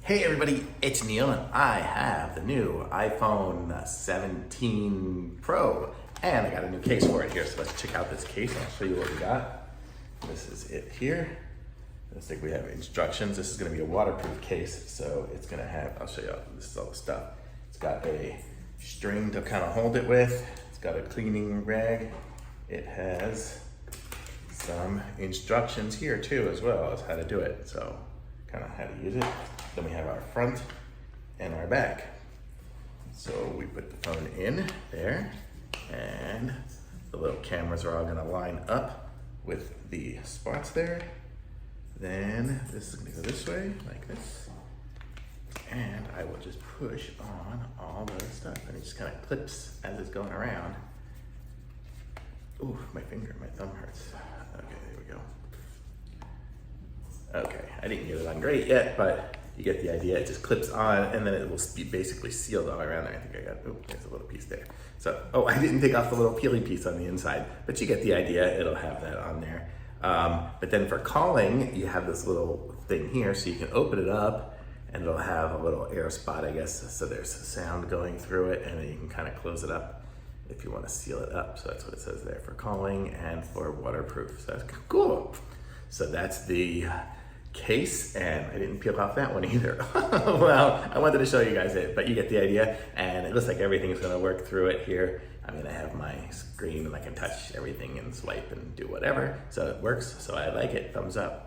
Hey everybody, it's Neil and I have the new iPhone 17 Pro and I got a new case for it here. So let's check out this case and I'll show you what we got. This is it here. Looks like we have instructions. This is gonna be a waterproof case. So it's gonna have, I'll show you, this is all the stuff. It's got a string to kind of hold it with. It's got a cleaning rag. It has some instructions here too as well as how to do it. So kind of how to use it. Then we have our front and our back. So we put the phone in there and the little cameras are all gonna line up with the spots there. Then this is gonna go this way, like this. And I will just push on all the stuff and it just kind of clips as it's going around. Ooh, my thumb hurts. Okay, there we go. Okay, I didn't get it on great yet, but you get the idea. It just clips on and then it will be basically sealed all around there. I think I got, oh, there's a little piece there. So, oh, I didn't take off the little peely piece on the inside, but you get the idea. It'll have that on there. But then for calling, you have this little thing here, so you can open it up and it'll have a little air spot, I guess. So there's sound going through it and then you can kind of close it up if you want to seal it up. So that's what it says there for calling and for waterproof. So that's cool. So that's the case, and I didn't peel off that one either. Well, I wanted to show you guys it, but you get the idea, and it looks like everything's gonna work through it here. I mean, I have my screen and I can touch everything and swipe and do whatever, so it works, so I like it, thumbs up.